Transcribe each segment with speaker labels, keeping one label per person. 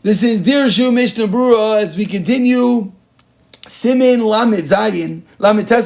Speaker 1: This is Dirshu Mishnah Berurah as we continue Simin Lamed Zayin, Lamed Tes,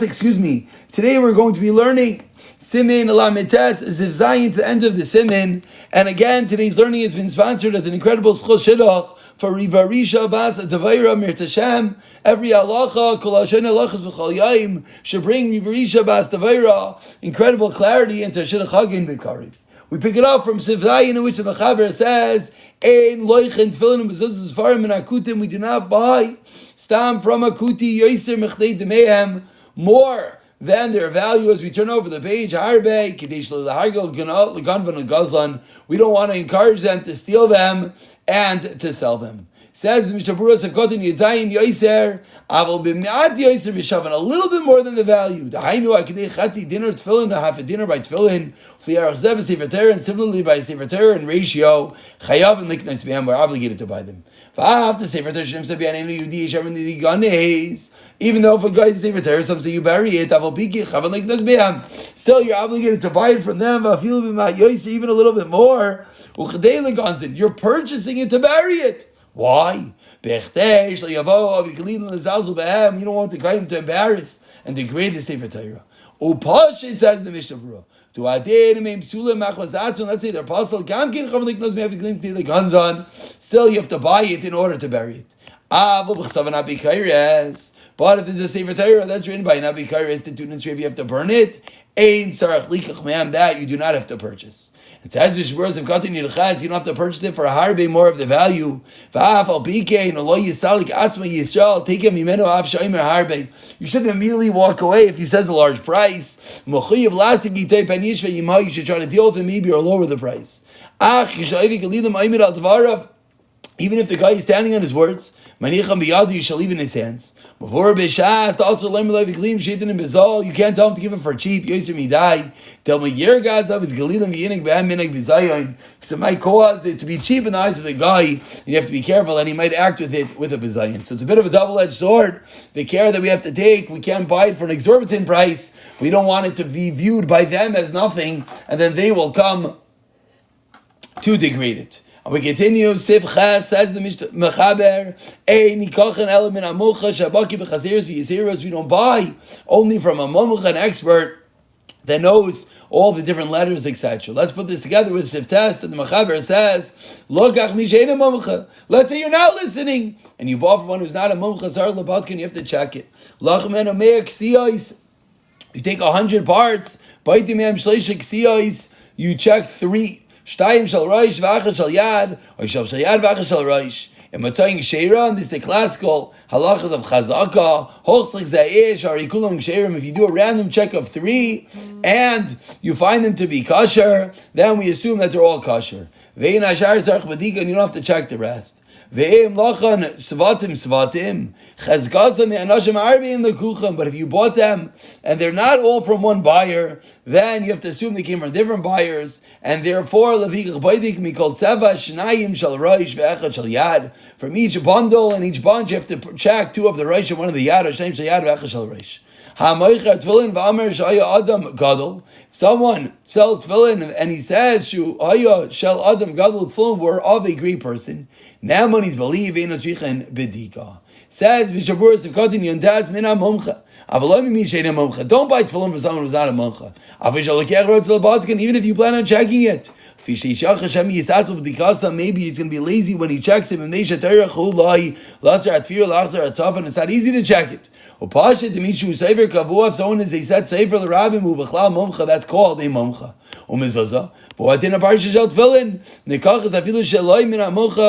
Speaker 1: Today we're going to be learning Simin Lamed Tes, Ziv Zayin to the end of the Simin. And again, today's learning has been sponsored as an incredible Schol Shidduch for Rivarisha Bas Atavayra Mir Tashem. Every halacha, Kol Hashem halachas b'chol yayim, should bring Rivarisha Bas Atavayra incredible clarity into Shidduch Hagin B'Kariv. We pick it up from Ziv Zayin, in which the Mechaber says, Ein loichen tefillin and bezuzah zfarim and akutim. We do not buy stam from akuti yoser mechdei demehem more than their value. As we turn over the page, harbe kidesh lehargel leganvan and gazlan. We don't want to encourage them to steal them and to sell them. Says the Mishnah Berurah Sevkotin Yedzayin Yoser Aval B'Me'at Yoser B'Shavan, a little bit more than the value. Dahainu Akidei Chatzi dinner tefillin, to half a dinner by tefillin. V'Yarach Zeh B'Sefer Torah, and similarly by Sefer Torah and ratio Chayav and Liknos B'Hem, we're obligated to buy them. V'Av the Sefer Torah Shem Sabianenu Yudi Yishav and Ganes. Even though if a guy's Sefer Torah, some say you bury it, Aval B'Ki Chav and Liknos B'Hem, still you're obligated to buy it from them. V'Afil B'Me'at Yoser, even a little bit more. U'Chadei Leganzin, you're purchasing it to bury it. Why? You don't want the guy to embarrass and degrade the Sefer Torah. It says the Mishnah Berurah. Let's say they're apostle, still you have to buy it in order to bury it. But if there's a Sefer Torah that's written by Nabi Kairis, the students you have to burn it. That you do not have to purchase. It says, you don't have to purchase it for a harbe more of the value. You shouldn't immediately walk away if he says a large price. You should try to deal with him maybe or lower the price. Even if the guy is standing on his words, you shall leave in his hands. You can't tell him to give him for cheap. Tell me because it might cause it to be cheap in the eyes of the guy. You have to be careful, and he might act with it with a bizayon. So it's a bit of a double-edged sword. The care that we have to take, we can't buy it for an exorbitant price. We don't want it to be viewed by them as nothing, and then they will come to degrade it. And we continue. Sivcha says the Mechaber, Nikachen element amucha shabaki b'chazeres v'yizeros. We don't buy only from a mumcha, an expert that knows all the different letters, etc. Let's put this together with Sivtest, and the Mechaber says, Lokach misheina mumcha. Let's say you're not listening, and you bought from one who's not a mumcha zar lebatkin. You have to check it. Lachmen omei ksiyos. You take 100 parts. Baitim yam shleisha ksiyos. You check 3. Shtayim shal roish v'achas shal yad, or shal yad v'achas shal roish. And Matzayin Sheira, and this is the classical halachas of Chazaka, Hochslik Za'ish, Arikulam Sheirim. If you do a random check of 3, and you find them to be kosher, then we assume that they're all kosher. Ve'in Ashar Zarch Badika, and you don't have to check the rest. Ve'im lachan svatim chazgazam me'anashim arbin lekucham. But if you bought them and they're not all from one buyer, then you have to assume they came from different buyers, and therefore levikach baidik mikol tzeva shnayim shal roish ve'echad shal yad. From each bundle and each bunch, you have to check 2 of the roish and 1 of the yad, or shnayim shal yad ve'echad shal roish. If someone sells tefillin and he says shel adam gadol tefillin were of a great person, now when he's believe in bedika. Says Mishnah Berurah Sevkotin Yondaz Mina Mumcha. Don't buy tefillin for someone who's not a mumcha. Even if you plan on checking it. Maybe he's going to be lazy when he checks it. It's not easy to check it. If someone is a set sefer the rabbin mumcha, that's called a mumcha.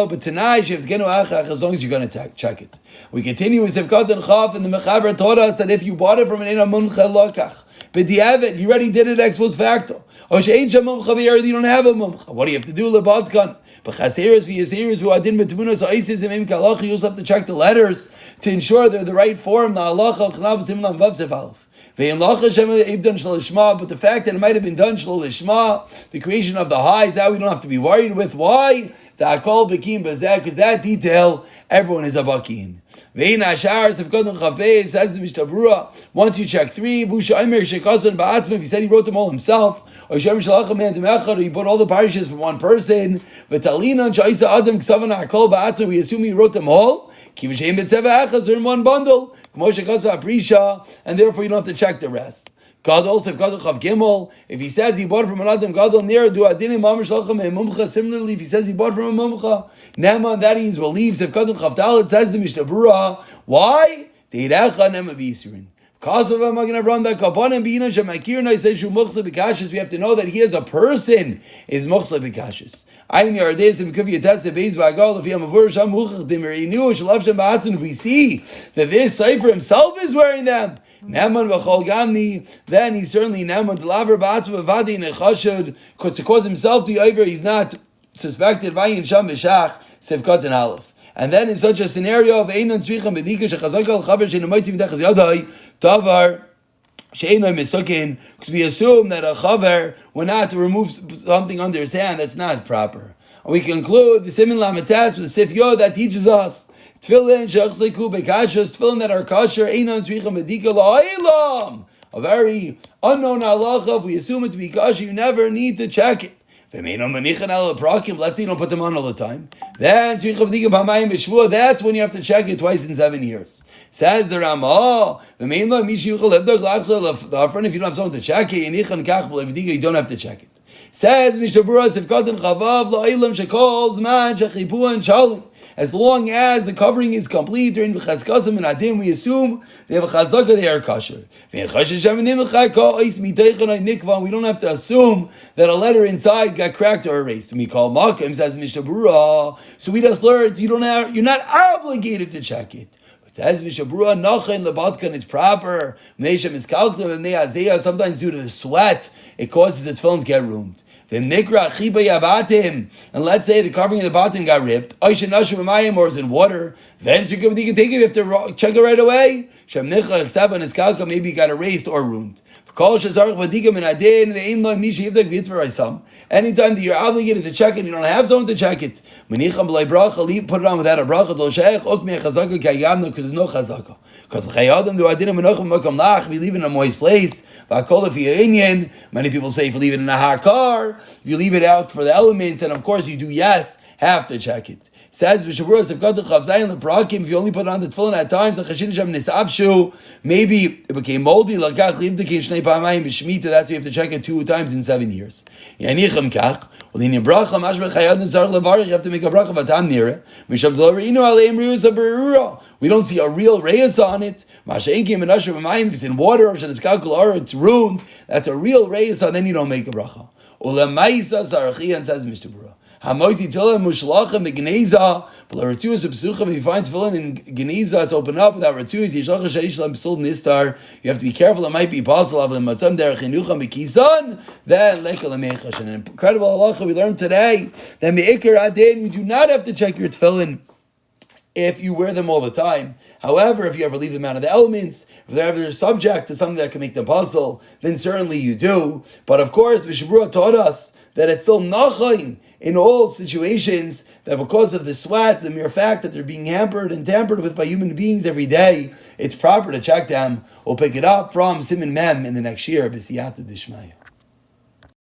Speaker 1: But tonight you have to get as long as you're going to check it. We continue with Sivkat and Chaf, and the Mechaber taught us that if you bought it from an Eina Mumcha Lokach, but you already did it ex post facto. You don't have a mumcha. What do you have to do? Lebatkan. But chaseres v'yaseres v'adin betmunas ha'isiz imim kalacha. You also have to check the letters to ensure they're the right form. La halacha chnav simlam vav sefalf. Ve'in lacha shem ibdan shlo lishma. But the fact that it might have been done shlo lishma, the creation of the hides, that we don't have to be worried with. Why? Ta'akol Bakin Bazeh, because that detail, everyone is a Bakin. Vein Ashar Sefkodon Chavei, says the Mishnah Berurah, once you check 3, Busha Aimer Shekasan Ba'atzma, he said he wrote them all himself, or Shem Shalacham Man Demechad, he put all the parishes from one person, V'talina Shaisa Adam Ksavan Akol Ba'atzma, we assume he wrote them all, Kivashem B'tzeva Echaz, they're in one bundle, K'moshe Kasa Aprisha, and therefore you don't have to check the rest. Gadol Sef Gadol Chav Gimel. If he says he bought from an Adam Gadol near do Adinim Mamash Lachem Mumcha. Similarly, if he says he bought from a Mumcha, Neman that means will leave Sef Gadol Chav Dalet, says the Mishnah Berurah. Why? Deirecha Nema B'Yisurin. Because of him, I'm going to run that Kapanim B'Ina Shemakirna says Shu Muchsa B'Kashis. We have to know that he as a person is Muchsa B'Kashis. Ayin Yardes and Kuvi Yates Beis Ba'Gal. If he am a Vur Sham Muchach Dimir Inu Shalav Shem Ba'atzin. If we see that this Sefer himself is wearing them. Neman v'chol gamni, then he's certainly neman delaver ba'atzma v'vadi nechashud, because to cause himself to over, he's not suspected. Vayin sham b'shach sevkat and aleph. And then in such a scenario of einan tzricham b'dika shechazak al chaver she'namaitzi v'dechaz yadai davar she'enoi mesukin, because we assume that a chaver will not to remove something under his hand that's not proper. And we conclude the simin lamitas with the sif yod that teaches us. Tefilin shechzeiku bekashos, tefillin that are kosher, einan tzricham b'dika la'olam. A very unknown halacha. If we assume it to be kosher, you never need to check it. Let's say you don't put them on all the time. Then that's when you have to check it twice in 7 years. Says the Ramah, if you don't have someone to check it, you don't have to check it. Says Mishnah Berurah, as long as the covering is complete during the Chazkasim and Adim, we assume they have a Chazaka, they are kosher. We don't have to assume that a letter inside got cracked or erased. We call Makim, says Mishnah Berurah. So we just learned you're not obligated to check it. But says Mishnah Berurah, Nachin Lebatkan, it's proper. Sometimes due to the sweat, it causes its film to get ruined. Then nikra chiba yabatim, and let's say the covering of the bottom got ripped, or is in water. Then you can take it. You have to check it right away. Maybe it got erased or ruined. Anytime that you're obligated to check it, you don't have someone to check it. Put it on without a bracha, because there's no chazaka. Because we leave it in a moist place. Many people say if you leave it in a hakar, if you leave it out for the elements, and of course you do have to check it. Says if you only put it on the tefillin at times, maybe it became moldy. That's why you have to check it 2 times in 7 years. You have to make a bracha near it. We don't see a real reyes on it. If it's in water or it's ruined, that's a real reyes on, then you don't make a bracha. Says Mishnah Berurah. Hamoiti Tila Mushlachem Geneza, but Ratuas of Psuchim, if you find tefillin in Geneza, it's open up without Ratuas, Yishlach Shaishlam Psul Nistar, you have to be careful, it might be possible of the Matzam Der Chinucham Bekisan, then Lekal Amechash. An incredible halacha we learned today that Me'ikar Adin, you do not have to check your tefillin if you wear them all the time. However, if you ever leave them out of the elements, if they're ever subject to something that can make them puzzle, then certainly you do. But of course, Mishnah Berurah taught us that it's still nachain in all situations, that because of the sweat, the mere fact that they're being hampered and tampered with by human beings every day, it's proper to check them. We'll pick it up from Siman Mem in the next year. B'siyata Dishmaya.